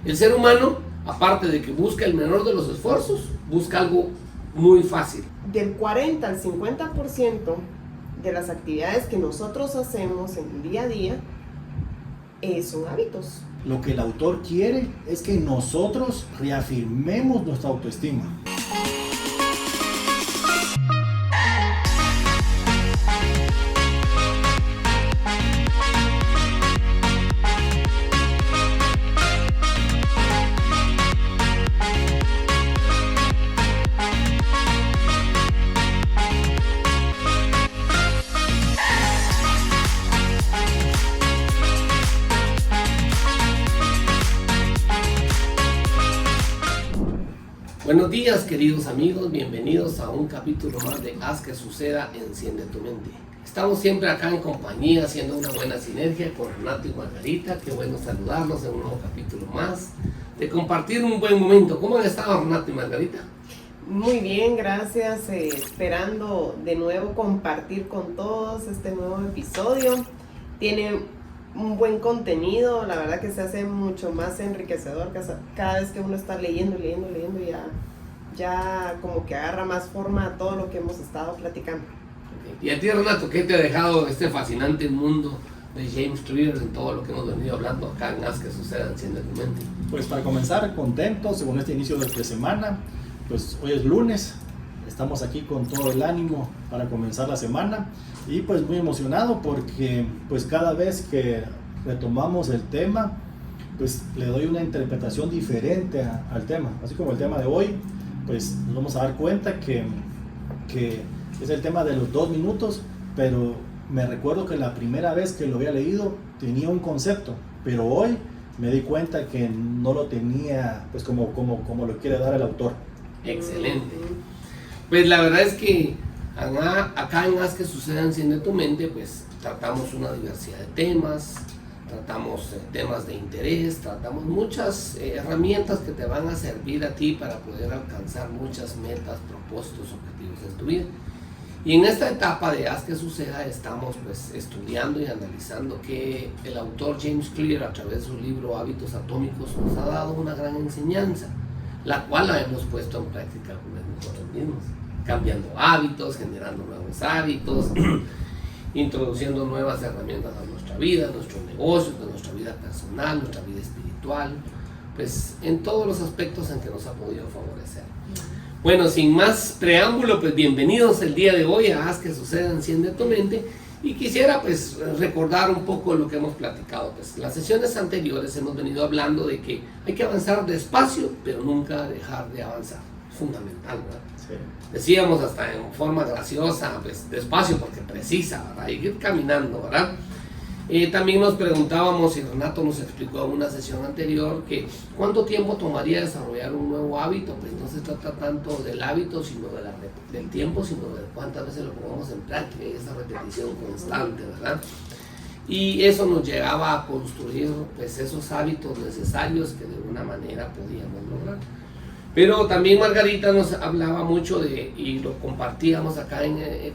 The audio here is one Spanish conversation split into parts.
El ser humano, aparte de que busca el menor de los esfuerzos, busca algo muy fácil. Del 40 al 50% de las actividades que nosotros hacemos en el día a día son hábitos. Lo que el autor quiere es que nosotros reafirmemos nuestra autoestima. Buenos días, queridos amigos, bienvenidos a un capítulo más de Haz que suceda, enciende tu mente. Estamos siempre acá en compañía, haciendo una buena sinergia con Renato y Margarita. Qué bueno saludarlos en un nuevo capítulo más, de compartir un buen momento. ¿Cómo han estado Renato y Margarita? Muy bien, gracias. Esperando de nuevo compartir con todos este nuevo episodio. Tiene un buen contenido, la verdad que se hace mucho más enriquecedor cada vez que uno está leyendo y ya como que agarra más forma a todo lo que hemos estado platicando. Y a ti, Renato, ¿qué te ha dejado este fascinante mundo de James Clear en todo lo que hemos venido hablando acá en Haz que suceda, enciende tu mente? Pues para comenzar, contento según este inicio de semana. Pues hoy es lunes, estamos aquí con todo el ánimo para comenzar la semana y pues muy emocionado porque pues cada vez que retomamos el tema pues le doy una interpretación diferente al tema, así como el tema de hoy pues nos vamos a dar cuenta que es el tema de los 2 minutos, pero me recuerdo que la primera vez que lo había leído tenía un concepto, pero hoy me di cuenta que no lo tenía pues como lo quiere dar el autor. Excelente. Pues la verdad es que acá en Haz que suceda, enciende tu mente, pues tratamos una diversidad de temas, tratamos temas de interés, tratamos muchas herramientas que te van a servir a ti para poder alcanzar muchas metas, propósitos, objetivos en tu vida. Y en esta etapa de Haz que suceda estamos pues estudiando y analizando que el autor James Clear, a través de su libro Hábitos Atómicos, nos ha dado una gran enseñanza, la cual la hemos puesto en práctica con nosotros mismos, cambiando hábitos, generando nuevos hábitos, introduciendo nuevas herramientas a nuestra vida, a nuestros negocios, a nuestra vida personal, nuestra vida espiritual, pues en todos los aspectos en que nos ha podido favorecer. Bueno, sin más preámbulo, pues bienvenidos el día de hoy a Haz que suceda, enciende tu mente. Y quisiera pues recordar un poco lo que hemos platicado. Pues las sesiones anteriores hemos venido hablando de que hay que avanzar despacio, pero nunca dejar de avanzar. Es fundamental, ¿verdad? Sí. Decíamos hasta en forma graciosa, pues despacio porque precisa, ¿verdad? Hay que ir caminando, ¿verdad? También nos preguntábamos, y Renato nos explicó en una sesión anterior, que ¿cuánto tiempo tomaría desarrollar un nuevo hábito? Pues no se trata tanto del hábito, sino del tiempo, sino de cuántas veces lo pongamos en práctica y esa repetición constante, ¿verdad? Y eso nos llegaba a construir pues esos hábitos necesarios que de alguna manera podíamos lograr. Pero también Margarita nos hablaba mucho de, y lo compartíamos acá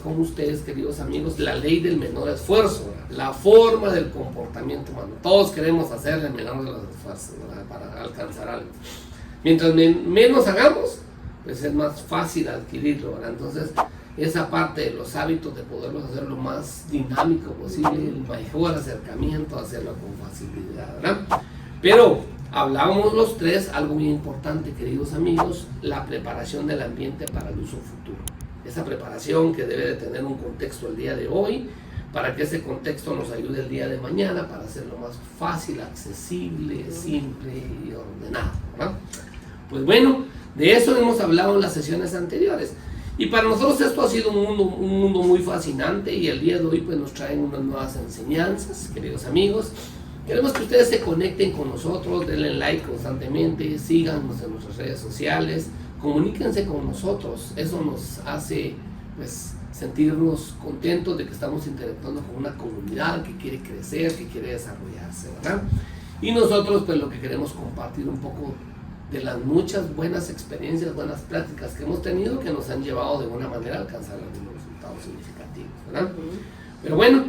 con ustedes, queridos amigos, la ley del menor esfuerzo, ¿verdad? La forma del comportamiento humano. Todos queremos hacer el menor de los esfuerzos, ¿verdad? Para alcanzar algo. Mientras menos hagamos, pues es más fácil adquirirlo, ¿verdad? Entonces, esa parte de los hábitos de poderlos hacer lo más dinámico posible, el mejor acercamiento a hacerlo con facilidad, ¿verdad? Pero hablábamos los tres, algo muy importante, queridos amigos, la preparación del ambiente para el uso futuro. Esa preparación que debe de tener un contexto el día de hoy, para que ese contexto nos ayude el día de mañana, para hacerlo más fácil, accesible, simple y ordenado, ¿verdad? Pues bueno, de eso hemos hablado en las sesiones anteriores. Y para nosotros esto ha sido un mundo muy fascinante y el día de hoy pues nos traen unas nuevas enseñanzas, queridos amigos. Queremos que ustedes se conecten con nosotros, denle like constantemente, síganos en nuestras redes sociales, comuníquense con nosotros. Eso nos hace pues sentirnos contentos de que estamos interactuando con una comunidad que quiere crecer, que quiere desarrollarse, ¿verdad? Y nosotros pues lo que queremos compartir un poco de las muchas buenas experiencias, buenas prácticas que hemos tenido que nos han llevado de alguna manera a alcanzar algunos resultados significativos, ¿verdad? Pero bueno,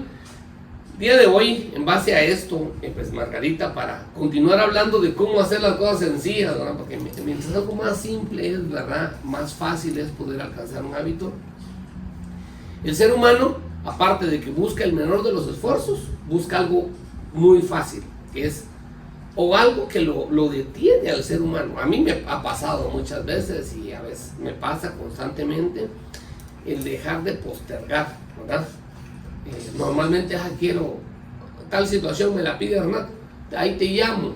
Día de hoy, en base a esto, pues Margarita, para continuar hablando de cómo hacer las cosas sencillas, ¿verdad? Porque mientras algo más simple es, ¿verdad? Más fácil es poder alcanzar un hábito. El ser humano, aparte de que busca el menor de los esfuerzos, busca algo muy fácil, que es, o algo que lo detiene al ser humano. A mí me ha pasado muchas veces y a veces me pasa constantemente el dejar de postergar, ¿verdad? Normalmente quiero tal situación, me la pide Hernán, ahí te llamo,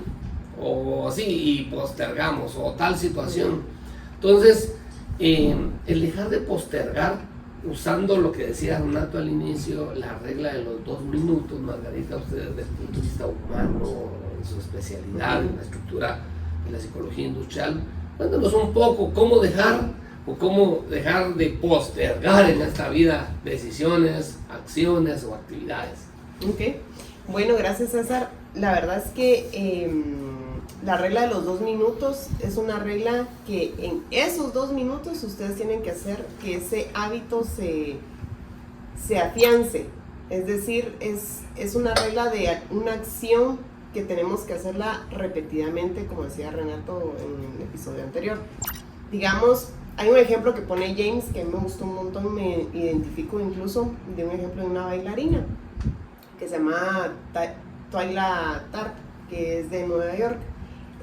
o así, y postergamos, o tal situación. Entonces, el dejar de postergar, usando lo que decía Renato al inicio, la regla de los 2 minutos, Margarita, usted desde el punto de vista humano, en su especialidad, en la estructura de la psicología industrial, cuéntanos un poco cómo dejar de postergar en esta vida decisiones, acciones o actividades. Ok, bueno, gracias César. La verdad es que la regla de los 2 minutos es una regla que en esos 2 minutos ustedes tienen que hacer que ese hábito se afiance. Es decir, es una regla de una acción que tenemos que hacerla repetidamente, como decía Renato en el episodio anterior. Digamos, hay un ejemplo que pone James que me gustó un montón, me identifico incluso de un ejemplo de una bailarina que se llama Twyla Tharp, que es de Nueva York.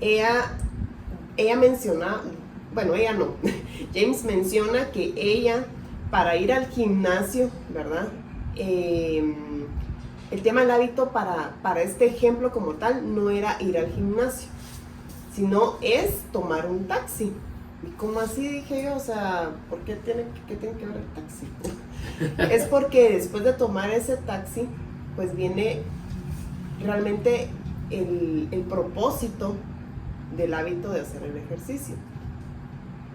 Ella menciona, bueno, ella no, James menciona que ella, para ir al gimnasio, ¿verdad? El tema del hábito para este ejemplo como tal no era ir al gimnasio, sino es tomar un taxi. Y como así dije yo, o sea, ¿por qué tiene que ver el taxi? Es porque después de tomar ese taxi, pues viene realmente el propósito del hábito de hacer el ejercicio.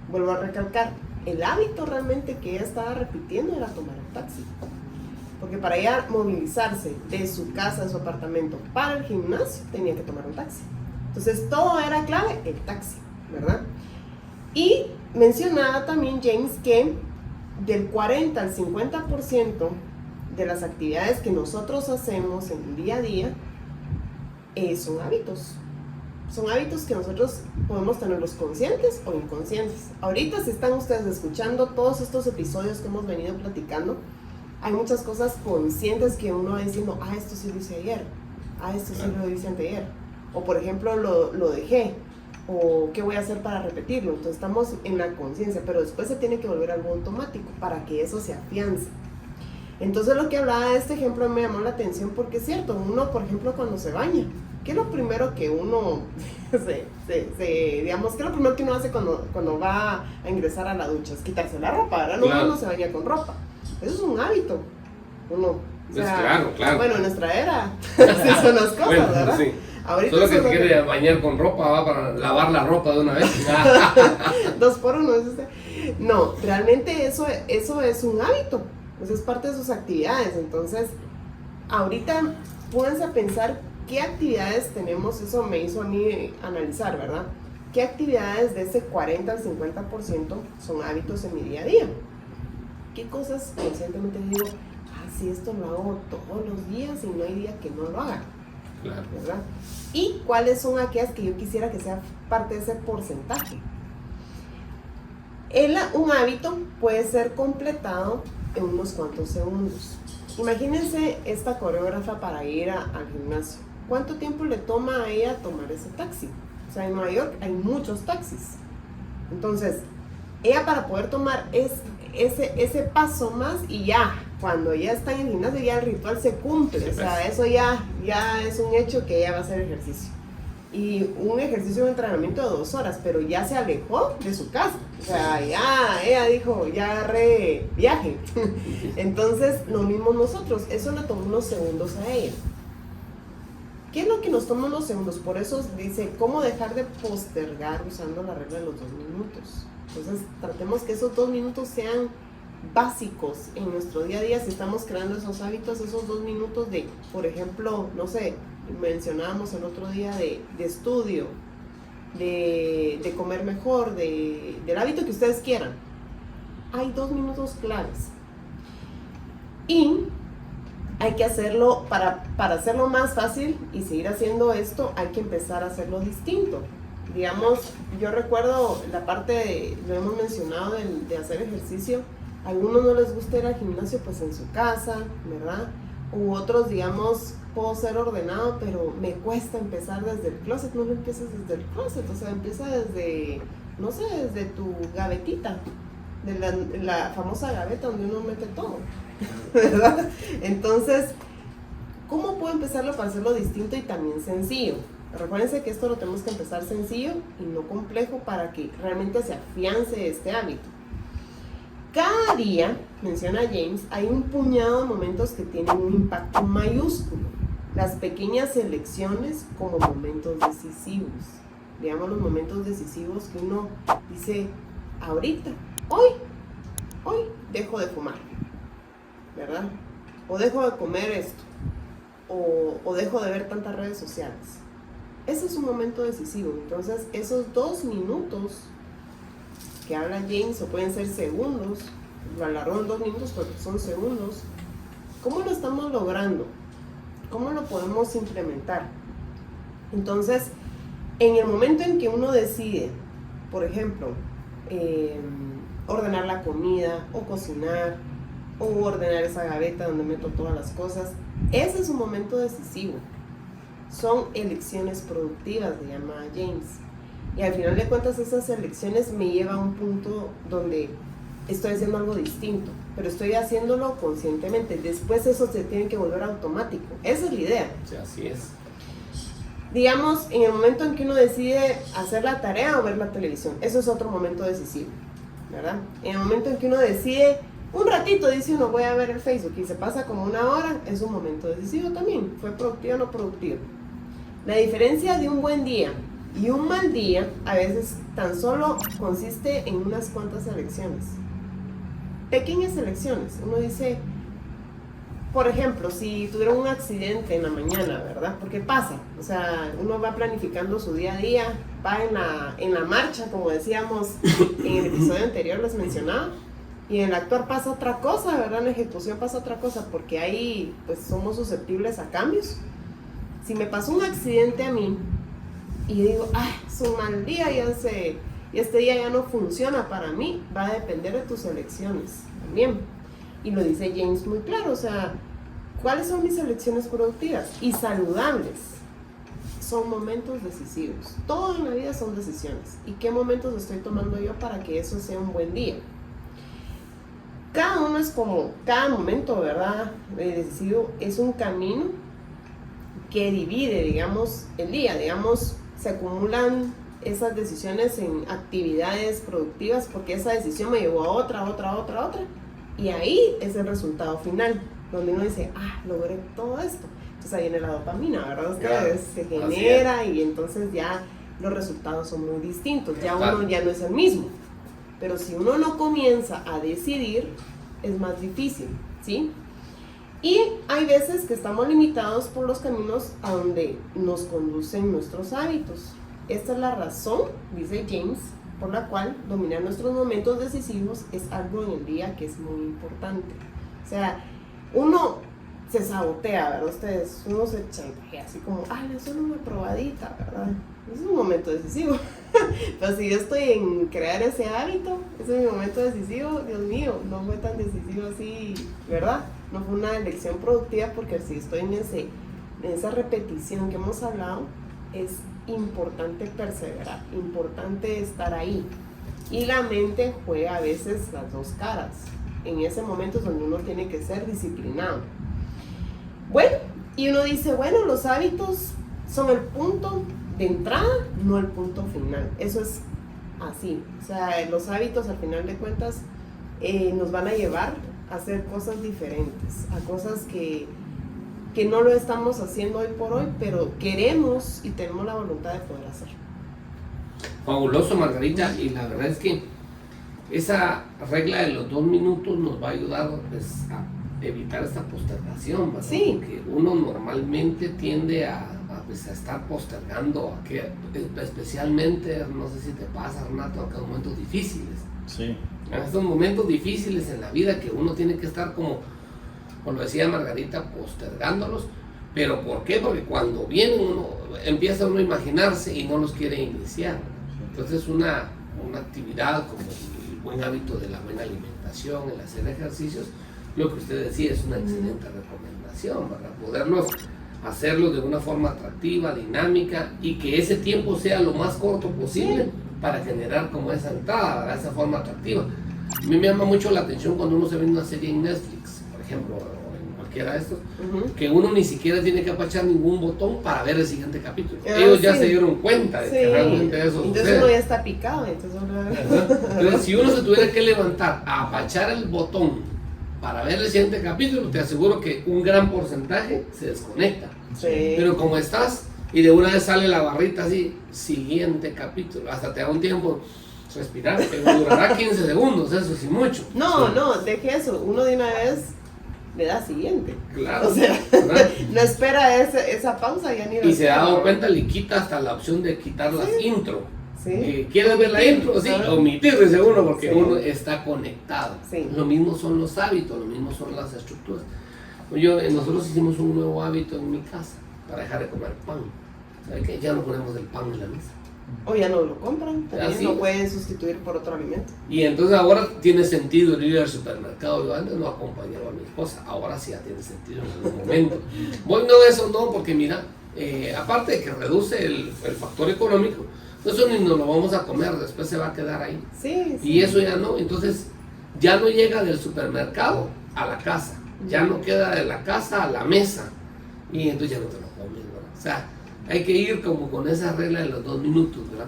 Vuelvo a recalcar, el hábito realmente que ella estaba repitiendo era tomar el taxi. Porque para ella movilizarse de su casa, de su apartamento, para el gimnasio, tenía que tomar un taxi. Entonces todo era clave, el taxi, ¿verdad? Y mencionaba también James que del 40 al 50% de las actividades que nosotros hacemos en el día a día son hábitos. Son hábitos que nosotros podemos tenerlos conscientes o inconscientes. Ahorita, si están ustedes escuchando todos estos episodios que hemos venido platicando, hay muchas cosas conscientes que uno va diciendo, esto sí lo hice ayer, esto sí lo hice anteayer, o por ejemplo lo dejé, o qué voy a hacer para repetirlo. Entonces estamos en la conciencia, pero después se tiene que volver algo automático para que eso se afiance. Entonces lo que hablaba de este ejemplo me llamó la atención porque es cierto, uno por ejemplo cuando se baña, ¿qué es lo primero que uno digamos, qué es lo primero que uno hace cuando va a ingresar a la ducha? Es quitarse la ropa, ¿verdad? No, claro. Uno se baña con ropa. Eso es un hábito. Uno, o sea, claro. Bueno, en nuestra era, así son las cosas, bueno, ¿verdad? Sí. Ahorita solo que se quiere bañar con ropa, va para lavar la ropa de una vez. 2 por 1, no, realmente eso es un hábito, eso es parte de sus actividades. Entonces, ahorita pónganse a pensar qué actividades tenemos. Eso me hizo a mí analizar, ¿verdad? ¿Qué actividades de ese 40 al 50% son hábitos en mi día a día? ¿Qué cosas conscientemente digo, sí, esto lo hago todos los días y no hay día que no lo haga? Claro. ¿Verdad? ¿Y cuáles son aquellas que yo quisiera que sea parte de ese porcentaje? Un hábito puede ser completado en unos cuantos segundos. Imagínense esta coreógrafa para ir al gimnasio. ¿Cuánto tiempo le toma a ella tomar ese taxi? O sea, en Nueva York hay muchos taxis. Entonces, ella para poder tomar ese paso más y ya, cuando ya está en el gimnasio, ya el ritual se cumple. Sí, o sea, eso ya es un hecho que ella va a hacer ejercicio. Y un ejercicio de entrenamiento de 2 horas, pero ya se alejó de su casa. O sea, ya ella dijo, ya agarré viaje. Entonces, lo mismo nosotros, eso le tomó unos segundos a ella. ¿Qué es lo que nos toma unos segundos? Por eso dice, ¿cómo dejar de postergar usando la regla de los 2 minutos? Entonces, tratemos que esos 2 minutos sean básicos en nuestro día a día. Si estamos creando esos hábitos, esos 2 minutos de, por ejemplo, no sé, mencionábamos el otro día de estudio, de comer mejor, del hábito que ustedes quieran. Hay 2 minutos claves. Y hay que hacerlo, para hacerlo más fácil y seguir haciendo esto, hay que empezar a hacerlo distinto. Digamos, yo recuerdo la parte, lo hemos mencionado, de hacer ejercicio. A algunos no les gusta ir al gimnasio pues en su casa, ¿verdad? U otros, digamos, puedo ser ordenado, pero me cuesta empezar desde el closet. No lo empieces desde el closet, o sea, empieza desde, no sé, desde tu gavetita, de la famosa gaveta donde uno mete todo, ¿verdad? Entonces, ¿cómo puedo empezarlo para hacerlo distinto y también sencillo? Recuérdense que esto lo tenemos que empezar sencillo y no complejo para que realmente se afiance este hábito. Cada día, menciona James, hay un puñado de momentos que tienen un impacto mayúsculo. Las pequeñas elecciones como momentos decisivos. Digamos, los momentos decisivos que uno dice, ahorita, hoy dejo de fumar, ¿verdad? O dejo de comer esto, o dejo de ver tantas redes sociales. Ese es un momento decisivo. Entonces, esos 2 minutos que habla James, o pueden ser segundos, lo alargó en 2 minutos porque son segundos. ¿Cómo lo estamos logrando? ¿Cómo lo podemos implementar? Entonces, en el momento en que uno decide, por ejemplo, ordenar la comida, o cocinar, o ordenar esa gaveta donde meto todas las cosas, ese es un momento decisivo. Son elecciones productivas, le llama James. Y al final de cuentas, esas elecciones me llevan a un punto donde estoy haciendo algo distinto, pero estoy haciéndolo conscientemente. Después eso se tiene que volver automático. Esa es la idea. Sí, así es. Digamos, en el momento en que uno decide hacer la tarea o ver la televisión, eso es otro momento decisivo, ¿verdad? En el momento en que uno decide, un ratito dice uno, voy a ver el Facebook, y se pasa como 1 hora, es un momento decisivo también. ¿Fue productivo o no productivo? La diferencia de un buen día y un mal día a veces tan solo consiste en unas cuantas elecciones, pequeñas elecciones. Uno dice, por ejemplo, si tuvieron un accidente en la mañana, ¿verdad? Porque pasa, o sea, uno va planificando su día a día, va en la marcha, como decíamos en el episodio anterior, les mencionaba, y en el actuar pasa otra cosa, ¿verdad? En la ejecución pasa otra cosa, porque ahí pues somos susceptibles a cambios. Si me pasó un accidente a mí y digo, es un mal día, y este día ya no funciona para mí, va a depender de tus elecciones también. Y lo dice James muy claro, o sea, ¿cuáles son mis elecciones productivas y saludables? Son momentos decisivos. Todo en la vida son decisiones. ¿Y qué momentos estoy tomando yo para que eso sea un buen día? Cada uno es como, cada momento, ¿verdad? Decisivo es un camino que divide, digamos, el día. Digamos, se acumulan esas decisiones en actividades productivas porque esa decisión me llevó a otra. Y ahí es el resultado final, donde uno dice, logré todo esto. Entonces ahí viene la dopamina, ¿verdad? Ustedes se genera y entonces ya los resultados son muy distintos. Ya uno ya no es el mismo. Pero si uno no comienza a decidir, es más difícil, ¿sí? Y hay veces que estamos limitados por los caminos a donde nos conducen nuestros hábitos. Esta es la razón, dice James, por la cual dominar nuestros momentos decisivos es algo en el día que es muy importante. O sea, uno se sabotea, ¿verdad? Uno se chantajea así como, solo una probadita, ¿verdad? Es un momento decisivo. Pero si yo estoy en crear ese hábito, ese es mi momento decisivo, Dios mío, no fue tan decisivo así, ¿verdad? No fue una elección productiva, porque si estoy en esa repetición que hemos hablado, es importante perseverar, importante estar ahí. Y la mente juega a veces las dos caras. En ese momento es donde uno tiene que ser disciplinado. Bueno, y uno dice, bueno, los hábitos son el punto de entrada, no el punto final. Eso es así. O sea, los hábitos al final de cuentas nos van a llevar a hacer cosas diferentes, a cosas que no lo estamos haciendo hoy por hoy, pero queremos y tenemos la voluntad de poder hacer. Fabuloso, Margarita, y la verdad es que esa regla de los 2 minutos nos va a ayudar pues, a evitar esta postergación, ¿verdad? Sí. Porque uno normalmente tiende a estar postergando, especialmente, no sé si te pasa, Renato, en momentos difíciles. Sí. En estos momentos difíciles en la vida que uno tiene que estar como como lo decía Margarita, postergándolos. ¿Pero por qué? Porque cuando vienen empieza uno a imaginarse y no los quiere iniciar. Entonces una actividad como el buen hábito de la buena alimentación, el hacer ejercicios, lo que usted decía es una excelente recomendación para poderlos hacerlo de una forma atractiva, dinámica y que ese tiempo sea lo más corto posible para generar como esa entrada, ¿verdad? Esa forma atractiva. A mí me llama mucho la atención cuando uno se ve una serie en Netflix, por ejemplo, o en cualquiera de estos, que uno ni siquiera tiene que apachar ningún botón para ver el siguiente capítulo. Ellos ya se dieron cuenta de que realmente eso entonces sucede. uno ya está picado, Entonces si uno se tuviera que levantar a apachar el botón para ver el siguiente capítulo, te aseguro que un gran porcentaje se desconecta. Sí. Pero como estás y de una vez sale la barrita así, siguiente capítulo, hasta te da un tiempo respirar, que durará 15 segundos, eso sí mucho. No, deje eso, uno de una vez le da siguiente. Claro. O sea, no espera esa pausa ya ni lo Y se ha dado espera. cuenta, le quita hasta la opción de quitar las intro. Sí. ¿Quieres ver la intro? Sí, omitir, dice uno, porque Sí. uno está conectado. Sí. Lo mismo son los hábitos, lo mismo son las estructuras. Nosotros hicimos un nuevo hábito en mi casa para dejar de comer pan. ¿Sabe qué? Ya no ponemos el pan en la mesa. O ya no lo compran, también Así lo es. pueden sustituir por otro alimento. Y entonces ahora tiene sentido el ir al supermercado. Yo antes no acompañaba a mi esposa, ahora sí ya tiene sentido en algún momento. Bueno, eso no, porque mira, aparte de que reduce el factor económico, eso ni nos lo vamos a comer, después se va a quedar ahí. Sí, sí. Y eso ya no, entonces ya no llega del supermercado a la casa, ya no queda de la casa a la mesa, y entonces ya no te lo comes, ¿verdad? O sea, hay que ir como con esa regla de los 2 minutos, ¿verdad?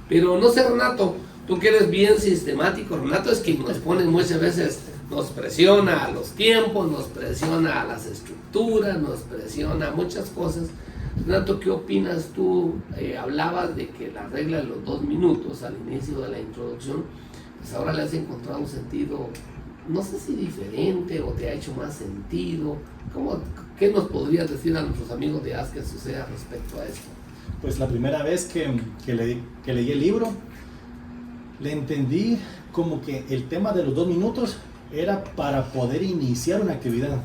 Pero no sé, Renato, tú que eres bien sistemático, Renato es quien nos pone muchas veces, nos presiona a los tiempos, nos presiona a las estructuras, nos presiona a muchas cosas. Renato, ¿qué opinas tú? Hablabas de que la regla de los 2 minutos al inicio de la introducción, pues ahora le has encontrado un sentido, no sé si diferente o te ha hecho más sentido. ¿Qué nos podrías decir a nuestros amigos de Haz que Suceda respecto a esto? Pues la primera vez que leí el libro, le entendí como que el tema de los 2 minutos era para poder iniciar una actividad.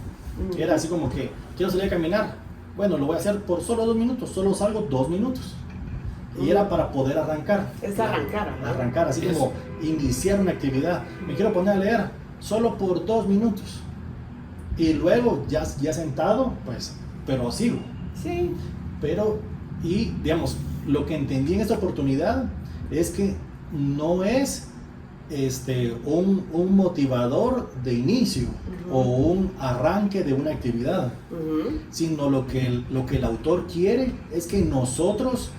Era así como que, quiero salir a caminar, bueno, lo voy a hacer por solo 2 minutos, solo salgo 2 minutos. Y era para poder arrancar. Es arrancar, ¿no? Arrancar, así Eso. como iniciar una actividad. Me quiero poner a leer, solo por 2 minutos. Y luego, ya sentado, pues, pero sigo. Sí. Pero, y digamos, lo que entendí en esta oportunidad es que no es un motivador de inicio o un arranque de una actividad, sino lo que el autor quiere es que nosotros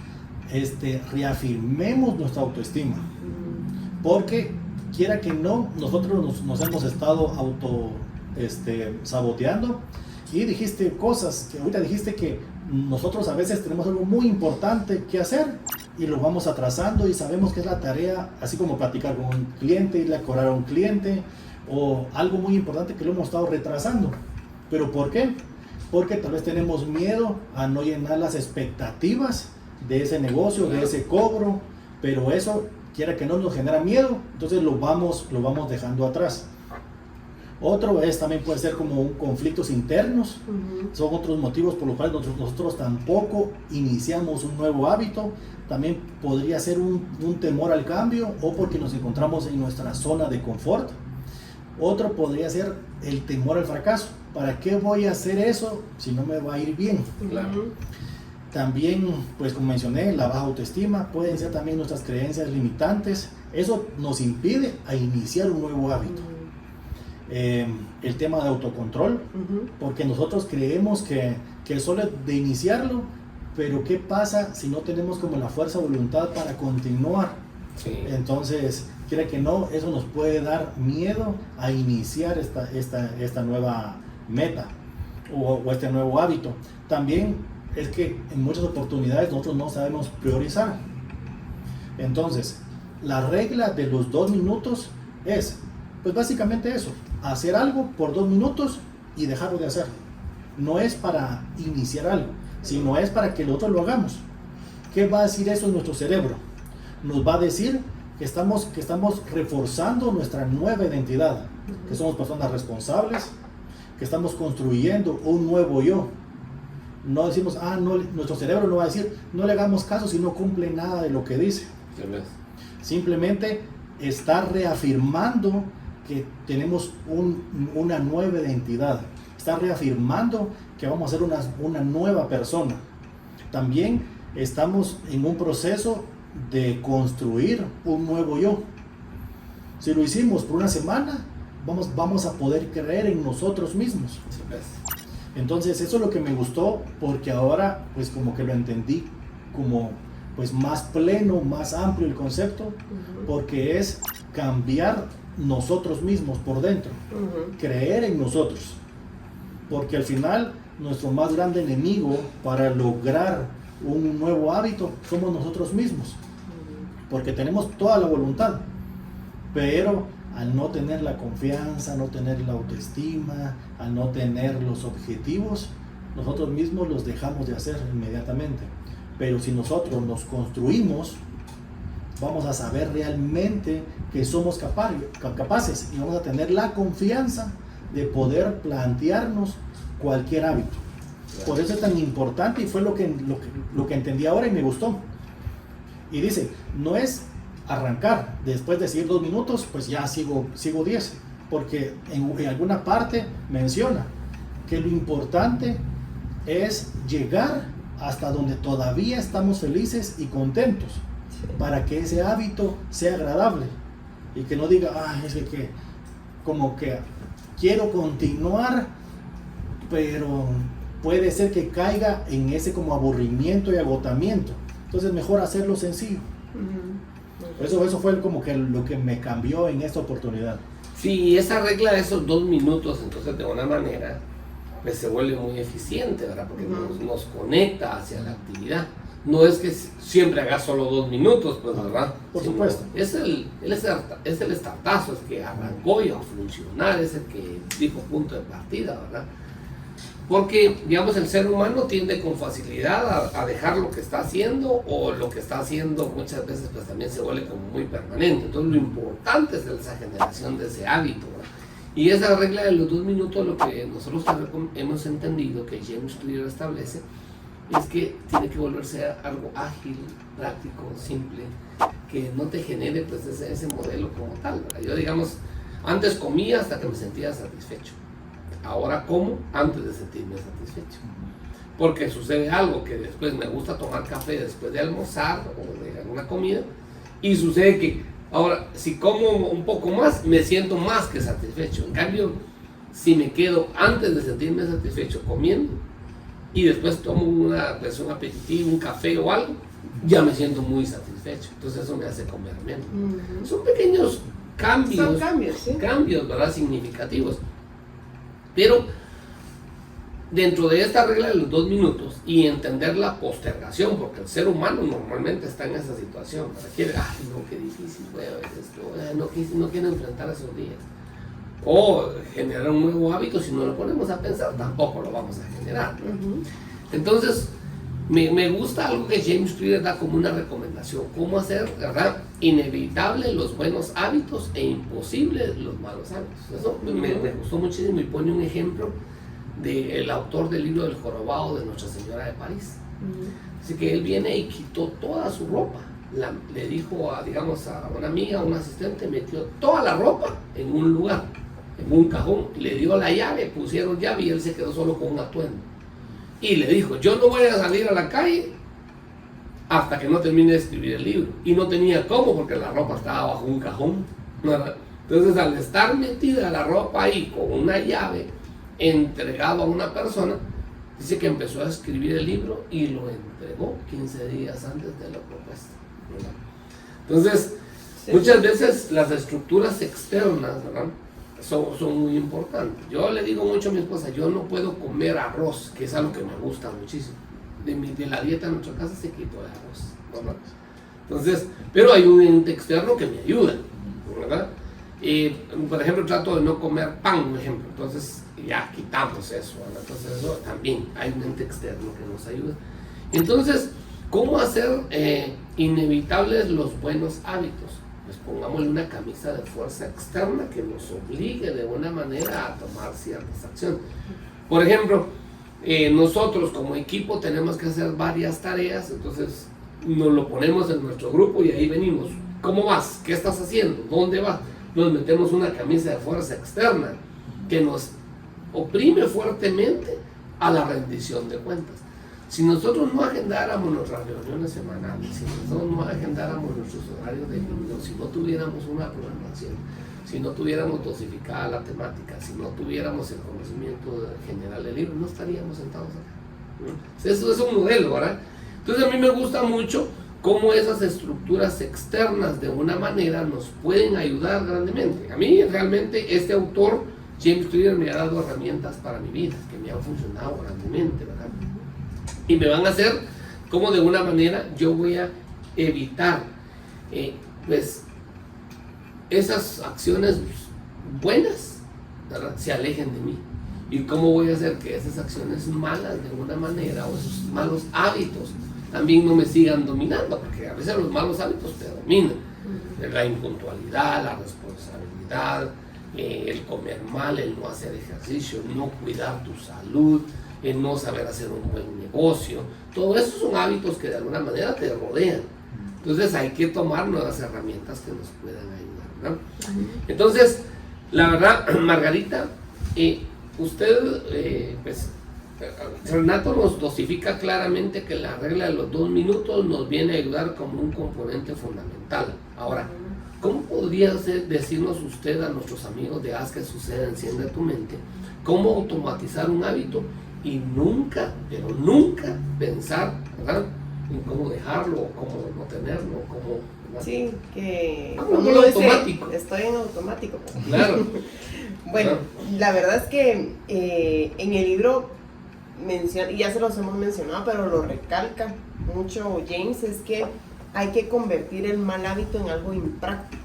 reafirmemos nuestra autoestima, porque quiera que no, nosotros nos hemos estado saboteando. Y dijiste cosas, que ahorita dijiste que nosotros a veces tenemos algo muy importante que hacer y lo vamos atrasando y sabemos que es la tarea, así como platicar con un cliente, irle a cobrar a un cliente o algo muy importante que lo hemos estado retrasando. ¿Pero por qué? Porque tal vez tenemos miedo a no llenar las expectativas de ese negocio, de ese cobro, pero eso, quiera que no, nos genera miedo, entonces lo vamos dejando atrás. Otro también puede ser como conflictos internos, son otros motivos por los cuales nosotros tampoco iniciamos un nuevo hábito. También podría ser un temor al cambio o porque nos encontramos en nuestra zona de confort. Otro podría ser el temor al fracaso. ¿Para qué voy a hacer eso si no me va a ir bien? Claro. También, pues como mencioné, la baja autoestima, pueden ser también nuestras creencias limitantes. Eso nos impide a iniciar un nuevo hábito. El tema de autocontrol, porque nosotros creemos que solo es de iniciarlo, pero ¿qué pasa si no tenemos como la fuerza de voluntad para continuar? Sí. Entonces, quiera que no, eso nos puede dar miedo a iniciar esta nueva meta o este nuevo hábito. También es que en muchas oportunidades nosotros no sabemos priorizar. Entonces, la regla de los 2 minutos es, pues básicamente eso, hacer algo por 2 minutos y dejarlo de hacer. No es para iniciar algo, sino es para que nosotros lo hagamos. ¿Qué va a decir eso en nuestro cerebro? Nos va a decir que estamos reforzando nuestra nueva identidad, que somos personas responsables, que estamos construyendo un nuevo yo. No decimos, no, nuestro cerebro no va a decir, no le hagamos caso si no cumple nada de lo que dice. Simplemente está reafirmando que tenemos una nueva identidad. Está reafirmando que vamos a ser una nueva persona. También estamos en un proceso de construir un nuevo yo. Si lo hicimos por una semana, vamos a poder creer en nosotros mismos. Entonces eso es lo que me gustó, porque ahora pues como que lo entendí como pues más pleno, más amplio el concepto, porque es cambiar nosotros mismos por dentro, creer en nosotros, porque al final nuestro más grande enemigo para lograr un nuevo hábito somos nosotros mismos, porque tenemos toda la voluntad, pero al no tener la confianza, no tener la autoestima, al no tener los objetivos, nosotros mismos los dejamos de hacer inmediatamente. Pero si nosotros nos construimos, vamos a saber realmente que somos capaces y vamos a tener la confianza de poder plantearnos cualquier hábito. Por eso es tan importante, y fue lo que entendí ahora y me gustó. Y dice, no es arrancar, después de seguir 2 minutos, pues ya sigo 10, porque en alguna parte menciona que lo importante es llegar hasta donde todavía estamos felices y contentos, para que ese hábito sea agradable y que no diga, es que como que quiero continuar, pero puede ser que caiga en ese como aburrimiento y agotamiento. Entonces mejor hacerlo sencillo. Eso fue como que lo que me cambió en esta oportunidad. Sí, esa regla de esos 2 minutos, entonces de una manera, pues se vuelve muy eficiente, ¿verdad? Porque nos conecta hacia la actividad. No es que siempre hagas solo 2 minutos, pues, ¿verdad? Por supuesto. Es el startazo, es que arrancó y a funcionar, es el que dijo punto de partida, ¿verdad? Porque, digamos, el ser humano tiende con facilidad a dejar lo que está haciendo, o lo que está haciendo muchas veces pues también se vuelve como muy permanente. Entonces lo importante es esa generación de ese hábito, ¿verdad? Y esa regla de los 2 minutos, lo que nosotros hemos entendido que James Clear establece, es que tiene que volverse algo ágil, práctico, simple, que no te genere pues ese modelo como tal, ¿verdad? Yo, digamos, antes comía hasta que me sentía satisfecho. Ahora como antes de sentirme satisfecho, porque sucede algo, que después me gusta tomar café después de almorzar o de alguna comida, y sucede que ahora si como un poco más me siento más que satisfecho. En cambio, si me quedo antes de sentirme satisfecho comiendo y después tomo un aperitivo, un café o algo, ya me siento muy satisfecho. Entonces eso me hace comer menos. Son pequeños cambios. Son cambios, ¿sí? Cambios, ¿verdad? Significativos. Pero dentro de esta regla de los 2 minutos y entender la postergación, porque el ser humano normalmente está en esa situación, ¿verdad? Quiere, no, qué difícil, esto, no quiero enfrentar esos días. O generar un nuevo hábito, si no lo ponemos a pensar, tampoco lo vamos a generar, ¿no? Entonces, me gusta algo que James Clear da como una recomendación: cómo hacer, ¿verdad?, inevitable los buenos hábitos e imposible los malos hábitos. Eso me gustó muchísimo, y pone un ejemplo del autor del libro del jorobado de Nuestra Señora de París. Así que él viene y quitó toda su ropa. Le dijo a una amiga, a un asistente, metió toda la ropa en un lugar, en un cajón, le dio la llave, pusieron llave y él se quedó solo con un atuendo. Y le dijo, yo no voy a salir a la calle hasta que no termine de escribir el libro. Y no tenía cómo, porque la ropa estaba bajo un cajón. Entonces, al estar metida la ropa ahí con una llave, entregado a una persona, dice que empezó a escribir el libro y lo entregó 15 días antes de la propuesta. Entonces, muchas veces las estructuras externas, ¿verdad?, son muy importantes. Yo le digo mucho a mi esposa, yo no puedo comer arroz, que es algo que me gusta muchísimo. De la dieta en nuestra casa se quitó el arroz, ¿verdad? Entonces, pero hay un ente externo que me ayuda, ¿verdad? Por ejemplo, trato de no comer pan, por ejemplo. Entonces, ya quitamos eso, ¿verdad? Entonces, eso también hay un ente externo que nos ayuda. Entonces, ¿cómo hacer inevitables los buenos hábitos? pues pongámosle una camisa de fuerza externa que nos obligue de una manera a tomar ciertas acciones. Por ejemplo, nosotros como equipo tenemos que hacer varias tareas, entonces nos lo ponemos en nuestro grupo y ahí venimos. ¿Cómo vas? ¿Qué estás haciendo? ¿Dónde vas? Nos metemos una camisa de fuerza externa que nos oprime fuertemente a la rendición de cuentas. Si nosotros no agendáramos nuestras reuniones semanales, si nosotros no agendáramos nuestros horarios de reunión, si no tuviéramos una programación, si no tuviéramos dosificada la temática, si no tuviéramos el conocimiento general del libro, no estaríamos sentados acá. Eso es un modelo, ¿verdad? Entonces a mí me gusta mucho cómo esas estructuras externas de una manera nos pueden ayudar grandemente. A mí realmente este autor, James Clear, me ha dado herramientas para mi vida que me han funcionado grandemente, ¿verdad? Y me van a hacer como de una manera yo voy a evitar pues esas acciones buenas, ¿verdad?, se alejen de mí. ¿Y cómo voy a hacer que esas acciones malas de una manera o esos malos hábitos también no me sigan dominando? Porque a veces los malos hábitos te dominan. La impuntualidad, la responsabilidad, el comer mal, el no hacer ejercicio, no cuidar tu salud, el no saber hacer un buen negocio. Todo eso son hábitos que de alguna manera te rodean. Entonces hay que tomar nuevas herramientas que nos puedan ayudar, ¿no? Entonces, la verdad, Margarita, usted, pues, Renato nos dosifica claramente que la regla de los 2 minutos nos viene a ayudar como un componente fundamental. Ahora, ¿cómo podría decirnos usted a nuestros amigos de Haz que Suceda, Enciende tu Mente, cómo automatizar un hábito y nunca, pero nunca pensar, ¿verdad?, en cómo dejarlo, o cómo no tenerlo, cómo... ¿verdad? Sí, que como uno automático. Dice, estoy en automático. Claro. Bueno, la verdad es que en el libro menciona, y ya se los hemos mencionado, pero lo recalca mucho James, es que hay que convertir el mal hábito en algo impráctico.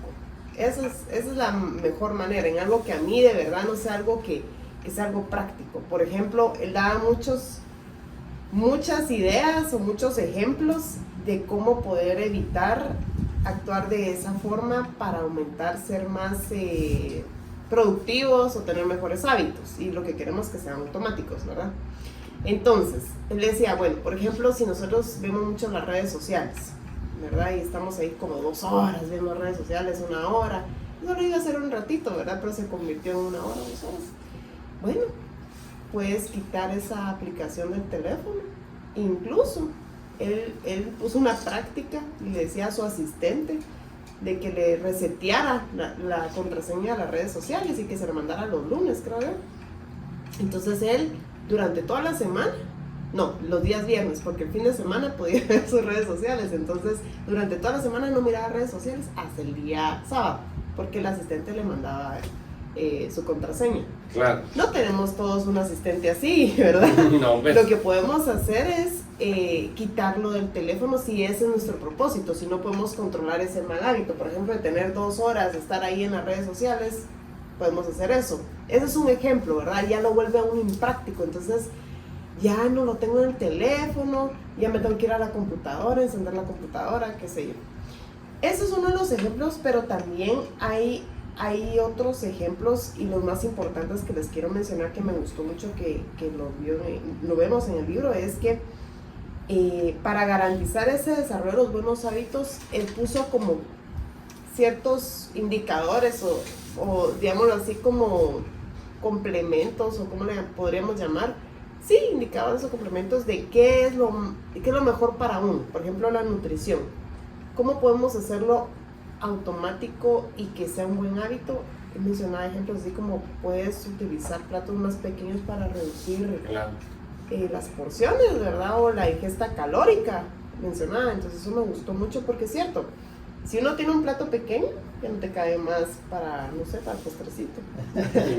Esa es la mejor manera, en algo que a mí de verdad no sea algo que sea algo práctico. Por ejemplo, él da muchas ideas o muchos ejemplos de cómo poder evitar actuar de esa forma para aumentar, ser más productivos o tener mejores hábitos, y lo que queremos que sean automáticos, ¿verdad? Entonces, él decía, bueno, por ejemplo, si nosotros vemos mucho las redes sociales, ¿verdad? Y estamos ahí como 2 horas viendo redes sociales, 1 hora, no lo iba a hacer un ratito, ¿verdad? Pero se convirtió en 1 hora, 2 horas. Bueno, puedes quitar esa aplicación del teléfono. Incluso él puso una práctica y le decía a su asistente de que le reseteara la contraseña de las redes sociales y que se la mandara los lunes, creo yo. Entonces él, durante toda la semana, no, los días viernes, porque el fin de semana podía ver sus redes sociales, entonces durante toda la semana no miraba redes sociales hasta el día sábado, porque el asistente le mandaba su contraseña. Claro. No tenemos todos un asistente así, ¿verdad? No, pues. Lo que podemos hacer es quitarlo del teléfono si ese es nuestro propósito, si no podemos controlar ese mal hábito, por ejemplo, de tener 2 horas de estar ahí en las redes sociales, podemos hacer eso. Ese es un ejemplo, ¿verdad? Ya lo vuelve a un impráctico, entonces ya no lo tengo en el teléfono, ya me tengo que ir a la computadora, encender la computadora, qué sé yo. Ese es uno de los ejemplos, pero también hay otros ejemplos, y los más importantes que les quiero mencionar, que me gustó mucho que lo vemos en el libro, es que para garantizar ese desarrollo de los buenos hábitos, él puso como ciertos indicadores o digámoslo así, como complementos, o como le podríamos llamar, sí, indicadores o complementos de qué es lo mejor para uno. Por ejemplo, la nutrición. ¿Cómo podemos hacerlo automático y que sea un buen hábito? He mencionado ejemplos así como puedes utilizar platos más pequeños para reducir las porciones, ¿verdad? O la ingesta calórica mencionada. Entonces eso me gustó mucho, porque es cierto, si uno tiene un plato pequeño, ya no te cae más para, no sé, para el postrecito.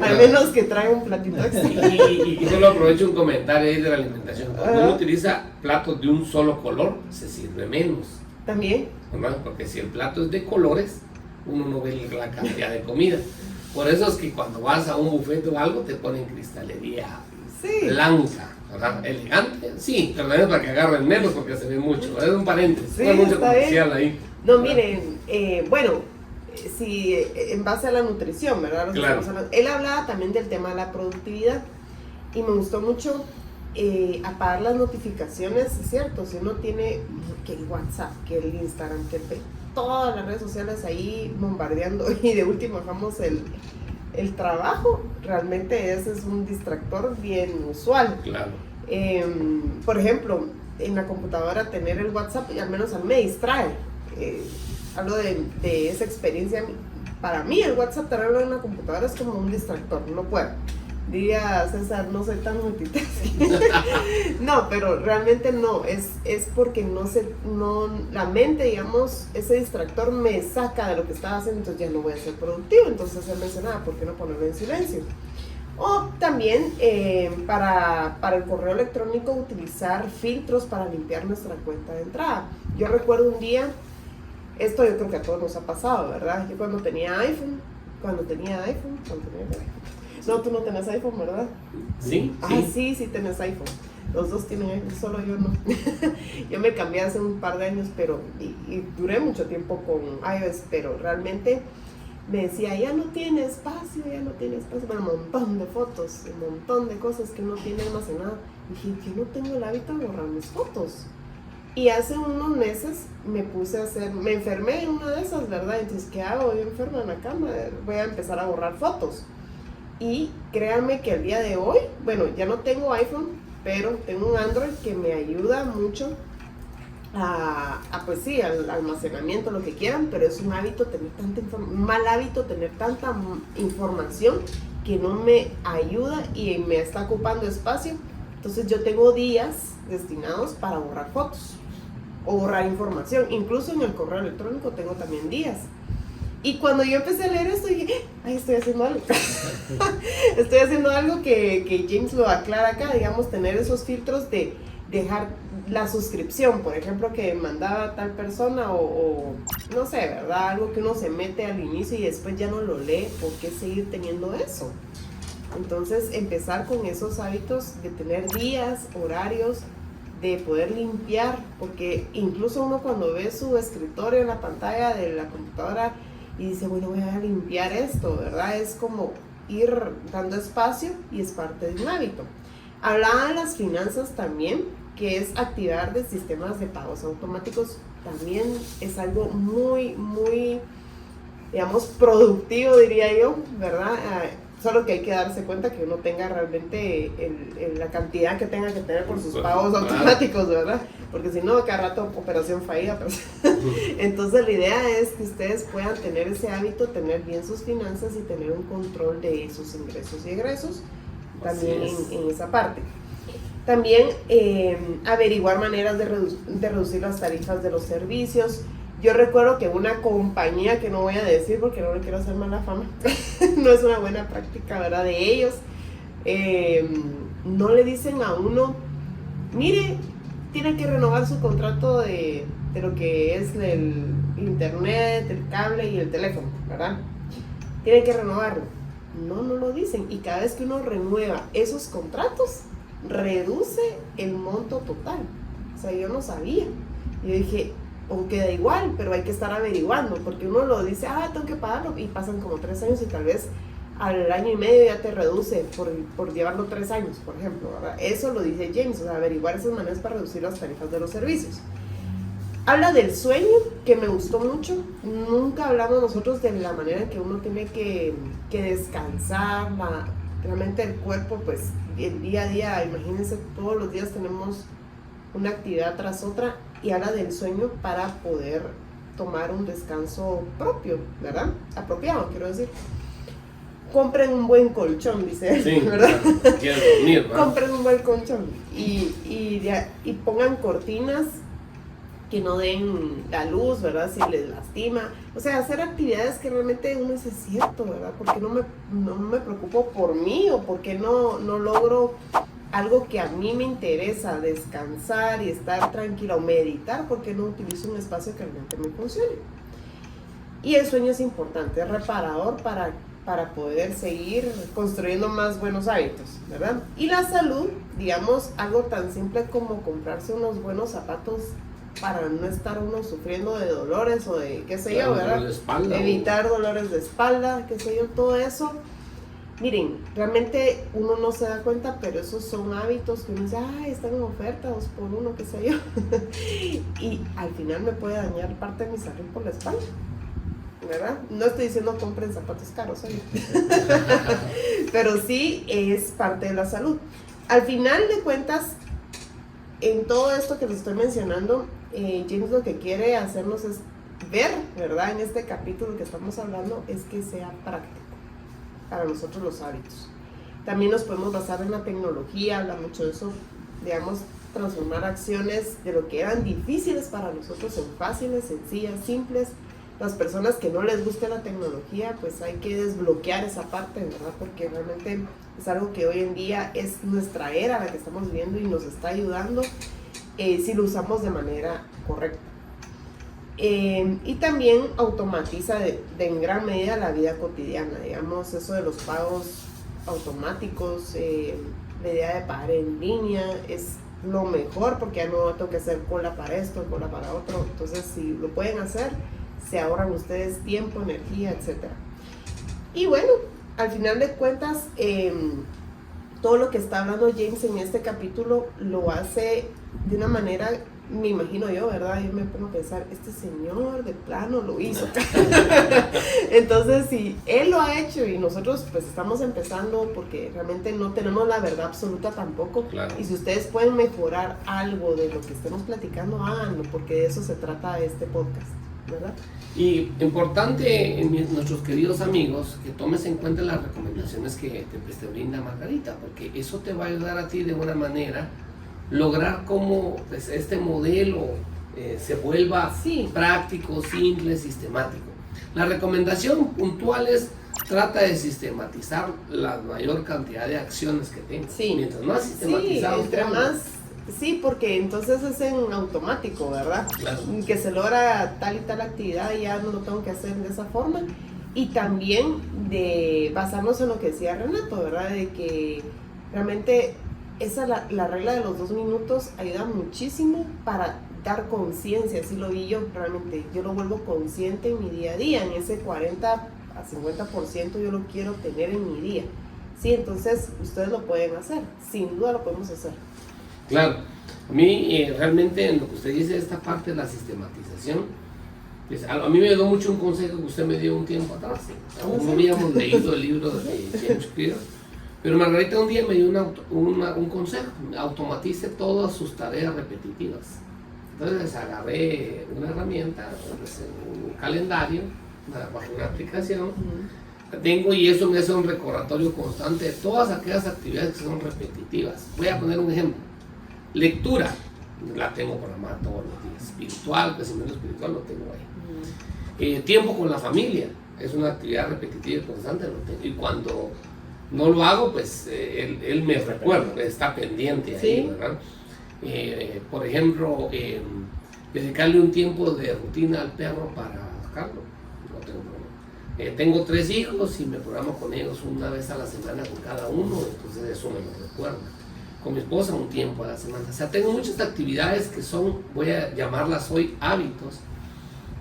Al menos que traiga un platito extra. Y solo aprovecho un comentario ahí de la alimentación. Cuando uno utiliza platos de un solo color, se sirve menos. También. ¿Verdad? Porque si el plato es de colores, uno no ve la cantidad de comida. Por eso es que cuando vas a un buffet o algo, te ponen cristalería blanca, ¿verdad? Elegante, sí, pero no es para que agarren menos porque se ve mucho. Es un paréntesis, Sí, no hay mucho comercial ahí. No, miren, bueno, si en base a la nutrición, ¿verdad? Claro. Él hablaba también del tema de la productividad y me gustó mucho apagar las notificaciones, es cierto, si uno tiene que el WhatsApp, que el Instagram, que todas las redes sociales ahí bombardeando y de último dejamos el trabajo, realmente ese es un distractor bien usual. Claro. Por ejemplo, en la computadora tener el WhatsApp, al menos a mí me distrae. Hablo de esa experiencia. Para mí el WhatsApp tenerlo en la computadora es como un distractor, no puedo. Diría César, no soy tan multitasking. No, pero realmente no, es porque la mente, digamos, ese distractor me saca de lo que estaba haciendo, entonces ya no voy a ser productivo. Entonces él mencionaba, ¿por qué no ponerlo en silencio? O también para el correo electrónico utilizar filtros para limpiar nuestra cuenta de entrada. Yo recuerdo un día, esto yo creo que a todos nos ha pasado, ¿verdad? Yo cuando tenía iPhone. No, tú no tenés iPhone, ¿verdad? Sí, sí tenés iPhone. Los dos tienen iPhone, solo yo no. Yo me cambié hace un par de años, pero y duré mucho tiempo con iOS, pero realmente me decía, ya no tiene espacio, bueno, un montón de fotos, un montón de cosas que uno tiene almacenado. Dije, yo no tengo el hábito de borrar mis fotos. Y hace unos meses me enfermé en una de esas, ¿verdad? Entonces, ¿qué hago? Yo enferma en la cama, voy a empezar a borrar fotos. Y créanme que el día de hoy, bueno, ya no tengo iPhone, pero tengo un Android que me ayuda mucho pues sí, al almacenamiento, lo que quieran, pero es un hábito mal hábito tener tanta información que no me ayuda y me está ocupando espacio. Entonces yo tengo días destinados para borrar fotos o borrar información. Incluso en el correo electrónico tengo también días. Y cuando yo empecé a leer esto, dije, ay, estoy haciendo algo. Estoy haciendo algo que James lo aclara acá, digamos, tener esos filtros de dejar la suscripción, por ejemplo, que mandaba tal persona o no sé, ¿verdad? Algo que uno se mete al inicio y después ya no lo lee, ¿por qué seguir teniendo eso? Entonces, empezar con esos hábitos de tener días, horarios, de poder limpiar, porque incluso uno cuando ve su escritorio en la pantalla de la computadora y dice, bueno, voy a limpiar esto, ¿verdad? Es como ir dando espacio y es parte de un hábito. Hablaba de las finanzas también, que es activar de sistemas de pagos automáticos, también es algo muy, muy, digamos, productivo, diría yo, ¿verdad? Solo que hay que darse cuenta que uno tenga realmente la cantidad que tenga que tener por sus pagos automáticos, ¿verdad? Porque si no, cada rato operación fallida. Entonces la idea es que ustedes puedan tener ese hábito, tener bien sus finanzas y tener un control de sus ingresos y egresos también en esa parte. También averiguar maneras de reducir las tarifas de los servicios. Yo recuerdo que una compañía, que no voy a decir porque no le quiero hacer mala fama, no es una buena práctica, ¿verdad? De ellos, no le dicen a uno, mire, tiene que renovar su contrato de lo que es el internet, el cable y el teléfono, ¿verdad? Tiene que renovarlo. No lo dicen. Y cada vez que uno renueva esos contratos, reduce el monto total. O sea, yo no sabía. Yo dije, o queda igual, pero hay que estar averiguando, porque uno lo dice, tengo que pagarlo, y pasan como 3 años y tal vez al año y medio ya te reduce por llevarlo 3 años, por ejemplo, ¿verdad? Eso lo dice James, o sea, averiguar esas maneras para reducir las tarifas de los servicios. Habla del sueño, que me gustó mucho. Nunca hablamos nosotros de la manera en que uno tiene que descansar, realmente el cuerpo, pues, el día a día, imagínense, todos los días tenemos una actividad tras otra, y habla del sueño para poder tomar un descanso propio, ¿verdad? Apropiado, quiero decir. Compren un buen colchón, dice, sí, ¿verdad? Quiero dormir, ¿verdad? Compren un buen colchón y pongan cortinas que no den la luz, ¿verdad? Si les lastima. O sea, hacer actividades que realmente uno dice, es cierto, ¿verdad? Porque no me preocupo por mí, o porque no logro algo que a mí me interesa, descansar y estar tranquila, o meditar, porque no utilizo un espacio que realmente me funcione. Y el sueño es importante, es reparador para poder seguir construyendo más buenos hábitos, ¿verdad? Y la salud, digamos, algo tan simple como comprarse unos buenos zapatos para no estar uno sufriendo de dolores o de qué sé yo, Claro, ¿verdad? dolor de espalda, Evitar dolores de espalda, qué sé yo, todo eso. Miren, realmente uno no se da cuenta, pero esos son hábitos que uno dice, ay, están en oferta, 2x1, qué sé yo. Y al final me puede dañar parte de mi salud por la espalda, ¿verdad? No estoy diciendo compren zapatos caros, oye. Pero sí es parte de la salud. Al final de cuentas, en todo esto que les estoy mencionando, James lo que quiere hacernos es ver, ¿verdad? En este capítulo que estamos hablando, es que sea práctico para nosotros los hábitos. También nos podemos basar en la tecnología, habla mucho de eso, digamos, transformar acciones de lo que eran difíciles para nosotros en fáciles, sencillas, simples. Las personas que no les guste la tecnología, pues hay que desbloquear esa parte, ¿verdad? Porque realmente es algo que hoy en día es nuestra era la que estamos viviendo y nos está ayudando si lo usamos de manera correcta. Y también automatiza en gran medida la vida cotidiana, digamos, eso de los pagos automáticos, la idea de pagar en línea es lo mejor porque ya no tengo que hacer cola para esto, cola para otro. Entonces, si lo pueden hacer, se ahorran ustedes tiempo, energía, etc. Y bueno, al final de cuentas, todo lo que está hablando James en este capítulo lo hace de una manera, me imagino yo, ¿verdad? Yo me pongo a pensar, este señor de plano lo hizo. Entonces, si él lo ha hecho y nosotros pues estamos empezando porque realmente no tenemos la verdad absoluta tampoco. Claro. Y si ustedes pueden mejorar algo de lo que estemos platicando, háganlo, porque de eso se trata este podcast, ¿verdad? Y importante, nuestros queridos amigos, que tomes en cuenta las recomendaciones que te brinda Margarita, porque eso te va a ayudar a ti de buena manera lograr cómo pues, este modelo se vuelva práctico, simple, sistemático. La recomendación puntual es trata de sistematizar la mayor cantidad de acciones que tengas. Sí. Mientras más sistematizado, entre más. Sí, porque entonces es en automático, ¿verdad? Claro. Que se logra tal y tal actividad y ya no lo tengo que hacer de esa forma. Y también de basarnos en lo que decía Renato, ¿verdad? De que realmente esa la regla de los 2 minutos ayuda muchísimo para dar conciencia, así lo vi yo realmente. Yo lo vuelvo consciente en mi día a día, en ese 40 a 50% yo lo quiero tener en mi día. Sí, entonces ustedes lo pueden hacer, sin duda lo podemos hacer. Claro, a mí realmente en lo que usted dice, esta parte de la sistematización, pues, a mí me ayudó mucho un consejo que usted me dio un tiempo atrás. No habíamos leído el libro de James Clear, pero Margarita un día me dio un consejo: automatice todas sus tareas repetitivas. Entonces agarré una herramienta, pues, un calendario, una aplicación, la tengo, y eso me hace un recordatorio constante de todas aquellas actividades que son repetitivas. Voy a poner un ejemplo: lectura, la tengo programada todos los días. Espiritual, crecimiento espiritual, lo tengo ahí. Tiempo con la familia, es una actividad repetitiva y constante, lo tengo. Y cuando no lo hago, pues él me recuerda, está pendiente ahí, ¿verdad? Por ejemplo, dedicarle un tiempo de rutina al perro para sacarlo, no tengo problema. Tengo 3 hijos y me programo con ellos una vez a la semana con cada uno, entonces eso me lo recuerda. Con mi esposa un tiempo a la semana. O sea, tengo muchas actividades que son, voy a llamarlas hoy hábitos,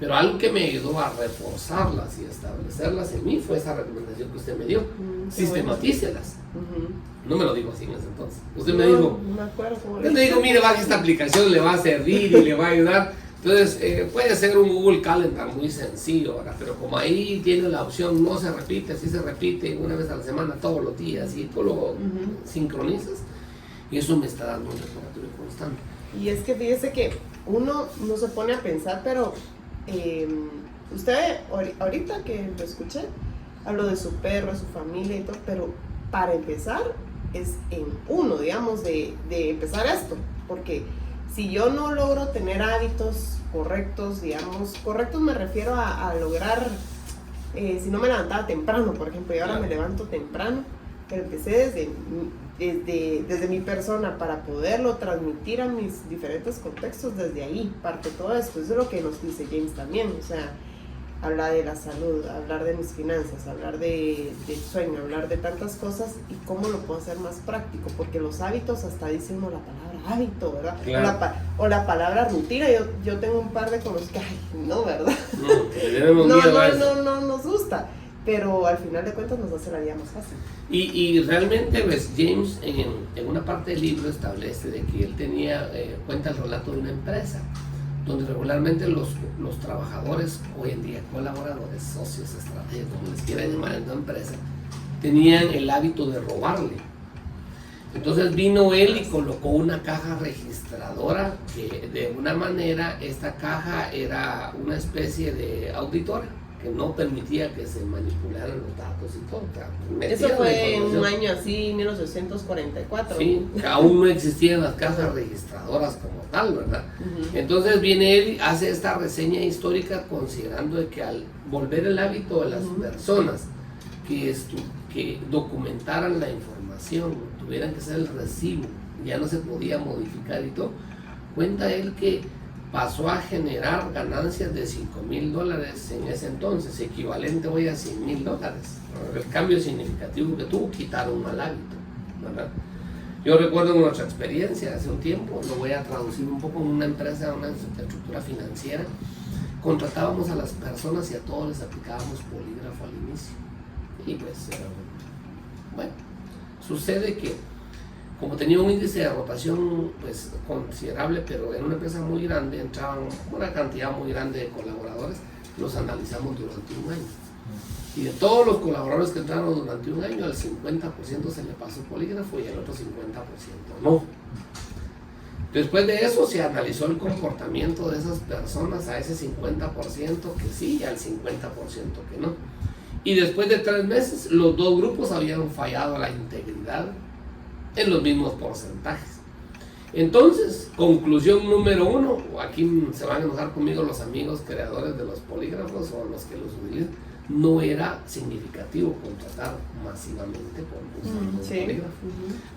pero algo que me ayudó a reforzarlas y a establecerlas en mí fue esa recomendación que usted me dio. Sistematícelas. No me lo dijo así en ese entonces. Usted me dijo, no me acuerdo cómo usted me dijo, mire, baje esta aplicación, le va a servir y le va a ayudar. Entonces, puede ser un Google Calendar muy sencillo, ¿verdad? Pero como ahí tiene la opción, no se repite, sí se repite una vez a la semana, todos los días, y tú lo sincronizas. Y eso me está dando un recordatorio constante. Y es que fíjese que uno no se pone a pensar, pero usted ahorita que lo escuché, habló de su perro, de su familia y todo, pero para empezar es en uno, digamos, de empezar esto. Porque si yo no logro tener hábitos correctos, digamos, correctos me refiero a lograr, si no me levantaba temprano, por ejemplo, y ahora me levanto temprano, pero empecé desde mi persona para poderlo transmitir a mis diferentes contextos, desde ahí parte todo esto. Eso es lo que nos dice James también, o sea, hablar de la salud, hablar de mis finanzas, hablar del sueño, hablar de tantas cosas y cómo lo puedo hacer más práctico, porque los hábitos, hasta dice uno la palabra hábito, ¿verdad? Claro. O la palabra rutina. Yo tengo un par de conocidos que, ay, no, ¿verdad? No nos gusta, pero al final de cuentas nos hace la vida más fácil. Y realmente, pues, James en una parte del libro establece de que él tenía, cuenta el relato de una empresa, donde regularmente los trabajadores, hoy en día colaboradores, socios, estratégicos, como les quiera llamar en una empresa, tenían el hábito de robarle. Entonces vino él y colocó una caja registradora que de una manera esta caja era una especie de auditora que no permitía que se manipularan los datos y todo. O sea, eso fue en un año así, 1944. Sí, aún no existían las cajas registradoras como tal, ¿verdad? Uh-huh. Entonces viene él y hace esta reseña histórica considerando de que al volver el hábito de las personas que documentaran la información, tuvieran que hacer el recibo, ya no se podía modificar y todo, cuenta él que pasó a generar ganancias de $5,000 en ese entonces, equivalente hoy a $100,000. El cambio significativo que tuvo, quitar un mal hábito, ¿verdad? Yo recuerdo nuestra experiencia hace un tiempo, lo voy a traducir un poco, en una empresa, una estructura financiera, contratábamos a las personas y a todos les aplicábamos polígrafo al inicio. Y pues, bueno, sucede que como tenía un índice de rotación pues considerable, pero en una empresa muy grande entraban una cantidad muy grande de colaboradores, los analizamos durante un año. Y de todos los colaboradores que entraron durante un año, al 50% se le pasó polígrafo y al otro 50% no. Después de eso se analizó el comportamiento de esas personas, a ese 50% que sí y al 50% que no. Y después de 3 meses, los dos grupos habían fallado la integridad en los mismos porcentajes. Entonces, conclusión número 1, aquí se van a enojar conmigo los amigos creadores de los polígrafos o los que los utilizan, no era significativo contratar masivamente por un polígrafo,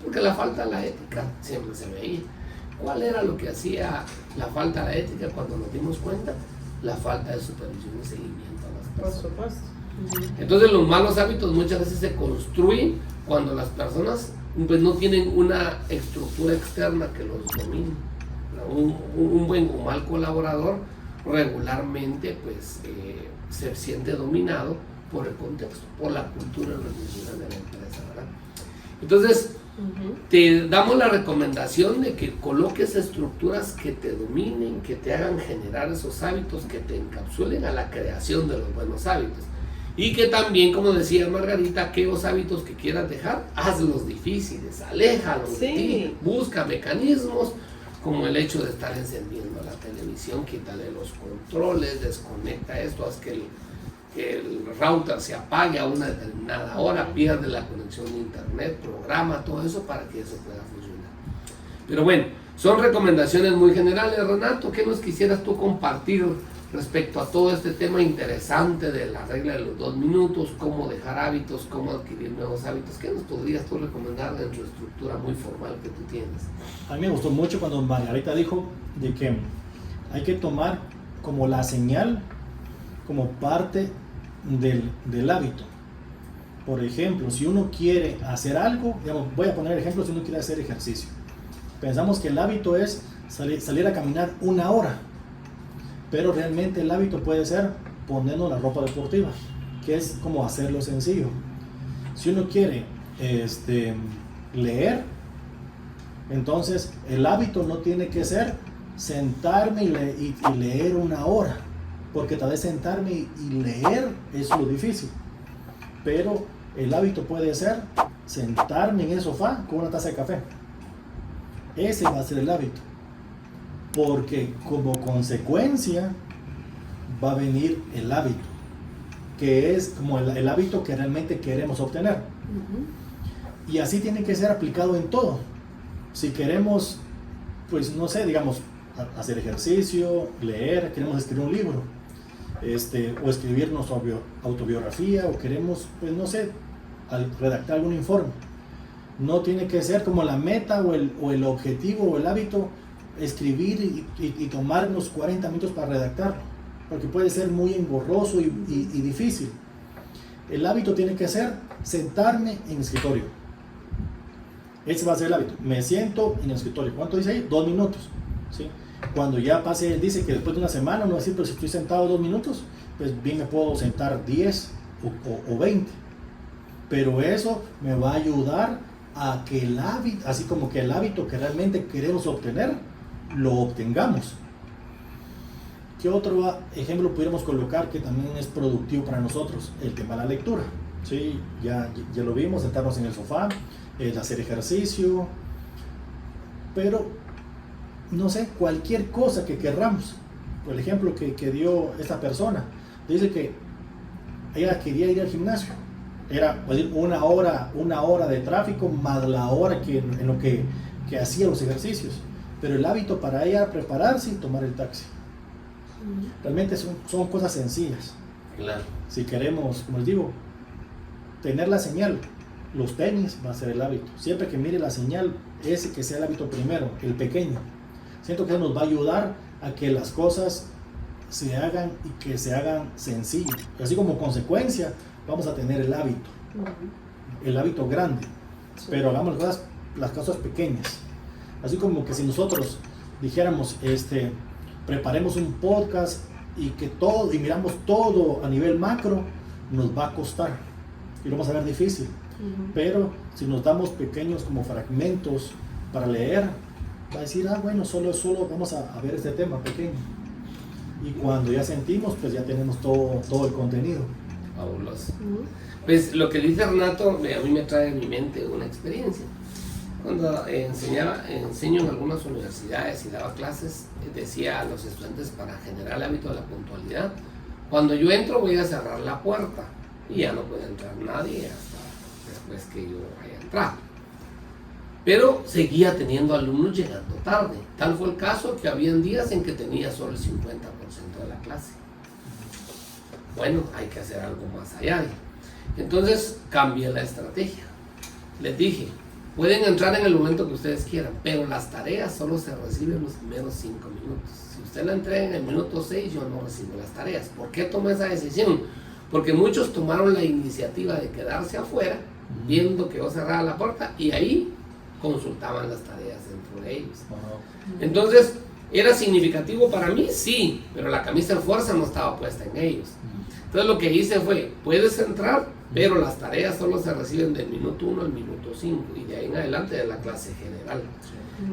porque la falta de la ética siempre se veía. ¿Cuál era lo que hacía la falta de la ética cuando nos dimos cuenta? La falta de supervisión y seguimiento a las personas. Por supuesto. Entonces los malos hábitos muchas veces se construyen cuando las personas pues no tienen una estructura externa que los domine. Un buen o mal colaborador regularmente pues se siente dominado por el contexto, por la cultura organizacional de la empresa, ¿verdad? Entonces te damos la recomendación de que coloques estructuras que te dominen, que te hagan generar esos hábitos, que te encapsulen a la creación de los buenos hábitos. Y que también, como decía Margarita, aquellos hábitos que quieras dejar, hazlos difíciles, aléjalos de ti, busca mecanismos como el hecho de estar encendiendo la televisión, quítale los controles, desconecta esto, haz que el router se apague a una determinada hora, pierde la conexión de internet, programa todo eso para que eso pueda funcionar. Pero bueno, son recomendaciones muy generales. Renato, ¿qué nos quisieras tú compartir respecto a todo este tema interesante de la regla de los 2 minutos, cómo dejar hábitos, cómo adquirir nuevos hábitos? ¿Qué nos podrías tú recomendar de tu estructura muy formal que tú tienes? A mí me gustó mucho cuando Margarita dijo de que hay que tomar como la señal como parte del hábito. Por ejemplo, si uno quiere hacer algo, digamos, voy a poner el ejemplo, si uno quiere hacer ejercicio, pensamos que el hábito es salir a caminar 1 hora. Pero realmente el hábito puede ser ponernos la ropa deportiva, que es como hacerlo sencillo. Si uno quiere leer, entonces el hábito no tiene que ser sentarme y leer 1 hora, porque tal vez sentarme y leer es lo difícil. Pero el hábito puede ser sentarme en el sofá con una taza de café. Ese va a ser el hábito. Porque como consecuencia va a venir el hábito, que es como el hábito que realmente queremos obtener. Y así tiene que ser aplicado en todo. Si queremos, pues no sé, digamos, hacer ejercicio, leer, queremos escribir un libro, o escribir nuestra autobiografía, o queremos, pues no sé, redactar algún informe. No tiene que ser como la meta o el objetivo o el hábito escribir y tomarnos 40 minutos para redactarlo. porque puede ser muy engorroso y difícil. El hábito tiene que ser sentarme en el escritorio. Ese va a ser el hábito. Me siento en el escritorio. ¿Cuánto dice ahí? 2 minutos. ¿Sí? Cuando ya pase, él dice que después de una semana, no va a decir, pero si estoy sentado 2 minutos, pues bien me puedo sentar 10 o 20. Pero eso me va a ayudar a que el hábito, así como que el hábito que realmente queremos obtener, lo obtengamos. ¿Qué otro ejemplo pudiéramos colocar que también es productivo para nosotros? El tema de la lectura. ¿Sí? Ya lo vimos, sentarnos en el sofá, hacer ejercicio, pero no sé, cualquier cosa que querramos. Por el ejemplo que dio esta persona, dice que ella quería ir al gimnasio. Era una hora de tráfico más la hora en lo que hacía los ejercicios. Pero el hábito para ella era prepararse y tomar el taxi. Realmente son cosas sencillas. Claro. Si queremos, como les digo, tener la señal, los tenis va a ser el hábito. Siempre que mire la señal, ese que sea el hábito primero, el pequeño. Siento que nos va a ayudar a que las cosas se hagan y que se hagan sencillo. Así como consecuencia, vamos a tener el hábito. El hábito grande. Pero hagamos las cosas pequeñas. Así como que si nosotros dijéramos, preparemos un podcast y miramos todo a nivel macro, nos va a costar y lo vamos a ver difícil. Pero si nos damos pequeños como fragmentos para leer, va a decir, bueno, solo vamos a ver este tema pequeño. Y cuando ya sentimos, pues ya tenemos todo el contenido. Fabuloso. Pues lo que dice Renato, a mí me trae en mi mente una experiencia. Cuando enseño en algunas universidades y daba clases, decía a los estudiantes, para generar el hábito de la puntualidad, cuando yo entro voy a cerrar la puerta y ya no puede entrar nadie hasta después que yo haya entrado. Pero seguía teniendo alumnos llegando tarde. Tal fue el caso que habían días en que tenía solo el 50% de la clase. Bueno, hay que hacer algo más allá. Entonces cambié la estrategia. Les dije, pueden entrar en el momento que ustedes quieran, pero las tareas solo se reciben los primeros 5 minutos. Si usted la entrega en el minuto 6, yo no recibo las tareas. ¿Por qué tomé esa decisión? Porque muchos tomaron la iniciativa de quedarse afuera, viendo que yo cerraba la puerta, y ahí consultaban las tareas dentro de ellos. Entonces, ¿era significativo para mí? Sí, pero la camisa de fuerza no estaba puesta en ellos. Entonces lo que hice fue, puedes entrar, pero las tareas solo se reciben del minuto 1 al minuto 5 y de ahí en adelante de la clase general.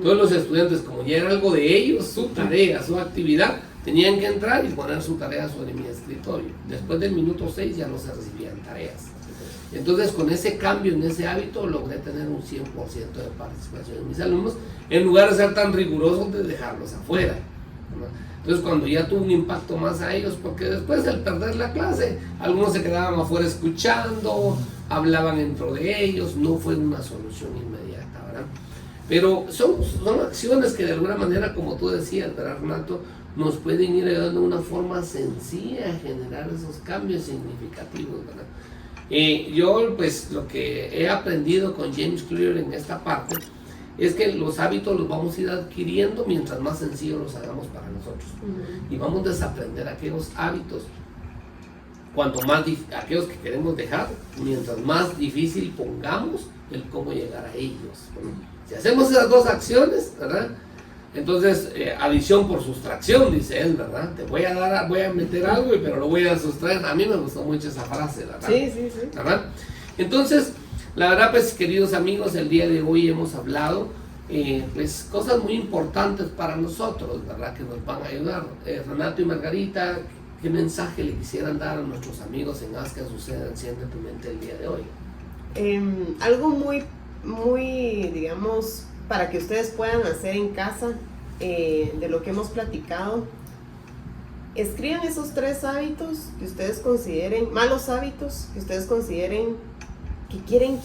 Todos los estudiantes, como ya era algo de ellos, su tarea, su actividad, tenían que entrar y poner su tarea sobre mi escritorio. Después del minuto 6 ya no se recibían tareas. Entonces con ese cambio en ese hábito logré tener un 100% de participación de mis alumnos, en lugar de ser tan rigurosos de dejarlos afuera, ¿no? Entonces cuando ya tuvo un impacto más a ellos, porque después del perder la clase, algunos se quedaban afuera escuchando, hablaban dentro de ellos, no fue una solución inmediata, ¿verdad? Pero son acciones que de alguna manera, como tú decías, ¿verdad, Renato? Nos pueden ir ayudando de una forma sencilla a generar esos cambios significativos, ¿verdad? Yo pues lo que he aprendido con James Clear en esta parte es que los hábitos los vamos a ir adquiriendo mientras más sencillos los hagamos para nosotros. Y vamos a desaprender aquellos hábitos aquellos que queremos dejar, mientras más difícil pongamos el cómo llegar a ellos. Bueno, si hacemos esas dos acciones, ¿verdad? Entonces, adición por sustracción, dice él, ¿verdad? Te voy a meter algo, pero lo voy a sustraer. A mí me gustó mucho esa frase, ¿verdad? Sí. ¿Verdad? Entonces, la verdad, pues, queridos amigos, el día de hoy hemos hablado, pues, cosas muy importantes para nosotros, ¿verdad? Que nos van a ayudar. Renato y Margarita, ¿qué mensaje le quisieran dar a nuestros amigos en Haz que Suceda, Enciende tu Mente el día de hoy? Algo muy, digamos, para que ustedes puedan hacer en casa, de lo que hemos platicado. Escriban esos 3 hábitos que ustedes consideren, malos hábitos que ustedes consideren que quieren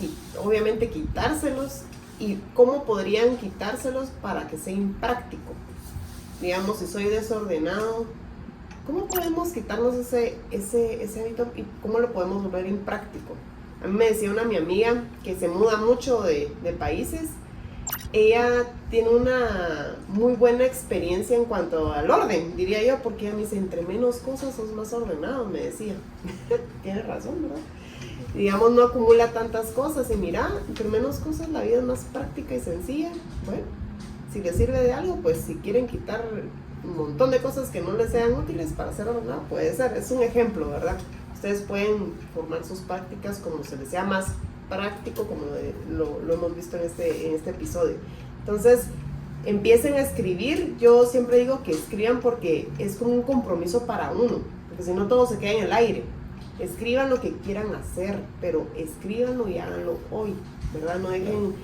obviamente quitárselos, y cómo podrían quitárselos para que sea práctico. Digamos, si soy desordenado, ¿cómo podemos quitarnos ese hábito y cómo lo podemos volver impráctico? A mí me decía mi amiga que se muda mucho de países, ella tiene una muy buena experiencia en cuanto al orden, diría yo, porque ella me dice, entre menos cosas sos más ordenado, me decía. Tiene razón, ¿verdad? Digamos, no acumula tantas cosas y mira, entre menos cosas la vida es más práctica y sencilla. Bueno, si les sirve de algo, pues si quieren quitar un montón de cosas que no les sean útiles para ser ordenado, puede ser, es un ejemplo, ¿verdad? Ustedes pueden formar sus prácticas como se les sea más práctico, como lo hemos visto en este episodio. Entonces, empiecen a escribir. Yo siempre digo que escriban porque es como un compromiso para uno, porque si no todo se queda en el aire. Escriban lo que quieran hacer, pero escríbanlo y háganlo hoy, ¿verdad? No dejen,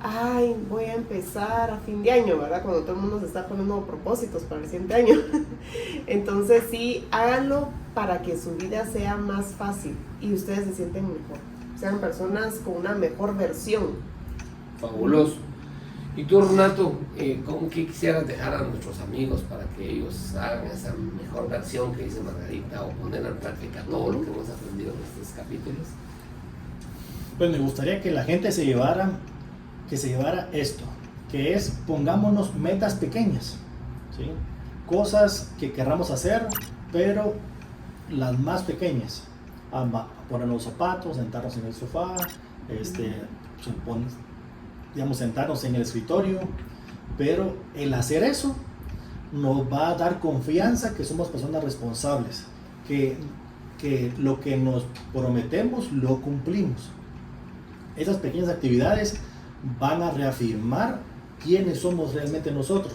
ay, voy a empezar a fin de año, ¿verdad? Cuando todo el mundo se está poniendo propósitos para el siguiente año. Entonces sí, háganlo para que su vida sea más fácil y ustedes se sienten mejor. Sean personas con una mejor versión. Fabuloso. Y tú, Renato, ¿cómo que quisieras dejar a nuestros amigos para que ellos hagan esa mejor versión que dice Margarita o poner en práctica todo lo que hemos aprendido en estos capítulos? Pues me gustaría que la gente se llevara esto, que es pongámonos metas pequeñas, ¿sí? Cosas que querramos hacer, pero las más pequeñas. Poner los zapatos, sentarnos en el sofá, sentarnos en el escritorio, pero el hacer eso nos va a dar confianza que somos personas responsables, que lo que nos prometemos lo cumplimos. Esas pequeñas actividades van a reafirmar quiénes somos realmente nosotros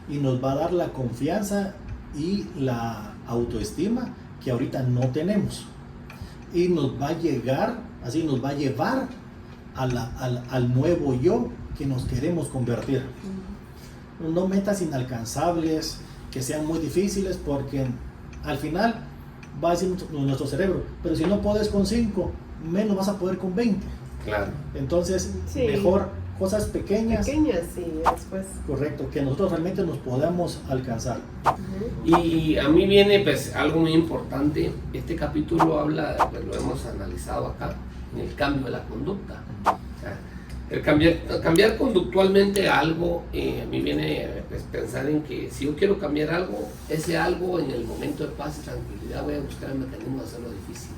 y nos va a dar la confianza y la autoestima que ahorita no tenemos, y nos va a llevar al nuevo yo que nos queremos convertir. No metas inalcanzables que sean muy difíciles, porque al final va a decir nuestro cerebro, pero si no puedes con 5, menos vas a poder con 20. Claro. Entonces, sí, mejor cosas pequeñas, sí, después. Correcto, que nosotros realmente nos podamos alcanzar. Y a mí viene pues algo muy importante. Este capítulo habla, pues, lo hemos analizado acá, en el cambio de la conducta. O sea, el cambiar conductualmente algo, a mí viene pues, pensar en que si yo quiero cambiar algo, ese algo en el momento de paz y tranquilidad voy a buscar el mecanismo de hacerlo difícil.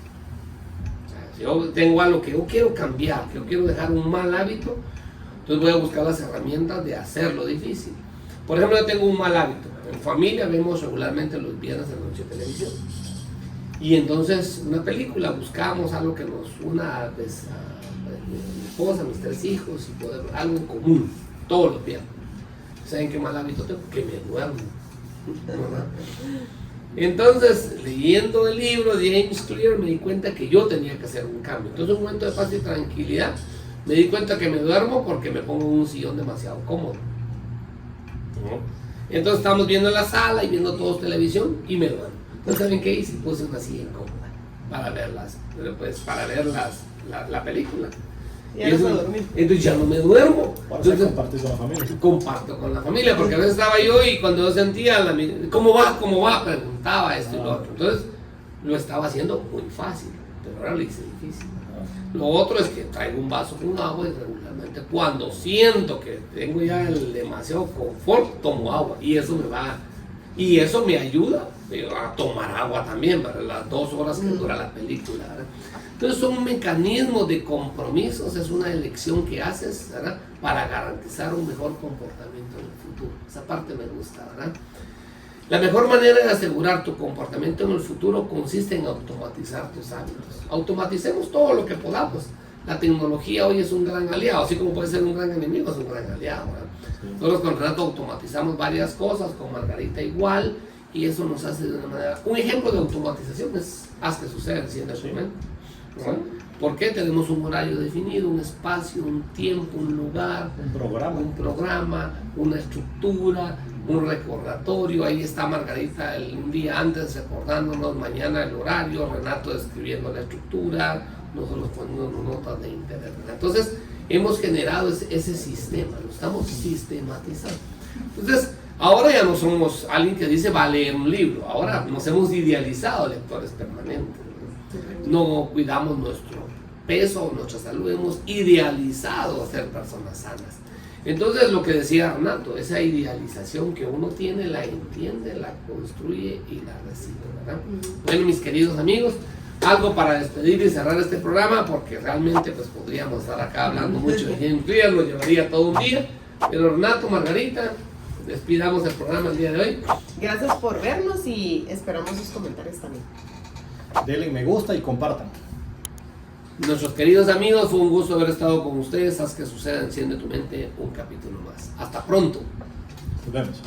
O sea, si yo tengo algo que yo quiero cambiar, que yo quiero dejar un mal hábito, entonces voy a buscar las herramientas de hacerlo difícil. Por ejemplo, yo tengo un mal hábito. En familia vemos regularmente los viernes de noche televisión. Y entonces una película, buscamos algo que nos una pues, a mi esposa, a mis 3 hijos, y poder, algo en común, todos los viernes. ¿Saben qué mal hábito tengo? Que me duermo. ¿Verdad? Entonces, leyendo el libro de James Clear, me di cuenta que yo tenía que hacer un cambio. Entonces, en un momento de paz y tranquilidad, me di cuenta que me duermo porque me pongo en un sillón demasiado cómodo. ¿No? Entonces estamos viendo la sala y viendo todos televisión y me duermo. Entonces, ¿saben qué hice? Puse una silla incómoda para ver la película. Ya no puedo dormir. Entonces ya no me duermo. Entonces compartir con la familia. Comparto con la familia, porque a veces estaba yo y cuando yo sentía, ¿cómo va? Preguntaba esto y lo otro. Entonces lo estaba haciendo muy fácil, pero ahora lo hice difícil. Lo otro es que traigo un vaso con agua y regularmente cuando siento que tengo ya el demasiado confort, tomo agua y eso me ayuda a tomar agua también para las 2 horas que dura la película, ¿verdad? Entonces son mecanismos de compromisos, es una elección que haces, ¿verdad? Para garantizar un mejor comportamiento en el futuro. Esa parte me gusta, ¿verdad? La mejor manera de asegurar tu comportamiento en el futuro consiste en automatizar tus hábitos. Automaticemos todo lo que podamos. La tecnología hoy es un gran aliado, así como puede ser un gran enemigo, es un gran aliado, ¿verdad? Nosotros con Renato automatizamos varias cosas, con Margarita igual, y eso nos hace de una manera... Un ejemplo de automatización es haz que suceda en ese momento. ¿No? Porque tenemos un horario definido, un espacio, un tiempo, un lugar, un programa, una estructura, un recordatorio. Ahí está Margarita un día antes recordándonos mañana el horario, Renato escribiendo la estructura, nosotros poniendo notas de internet. Entonces hemos generado ese sistema, lo estamos sistematizando. Entonces ahora ya no somos alguien que dice va a leer un libro, ahora nos hemos idealizado lectores permanentes. No cuidamos nuestro peso, nuestra salud, hemos idealizado a ser personas sanas. Entonces lo que decía Renato, esa idealización que uno tiene, la entiende, la construye y la recibe, ¿verdad? Bueno, mis queridos amigos, algo para despedir y cerrar este programa, porque realmente pues podríamos estar acá hablando mucho de James Clear, lo llevaría todo un día, pero Renato, Margarita, despidamos el programa el día de hoy. Gracias por vernos y esperamos sus comentarios también. Denle me gusta y compartan. Nuestros queridos amigos, fue un gusto haber estado con ustedes. Haz que suceda, enciende tu mente, un capítulo más. Hasta pronto. Nos vemos.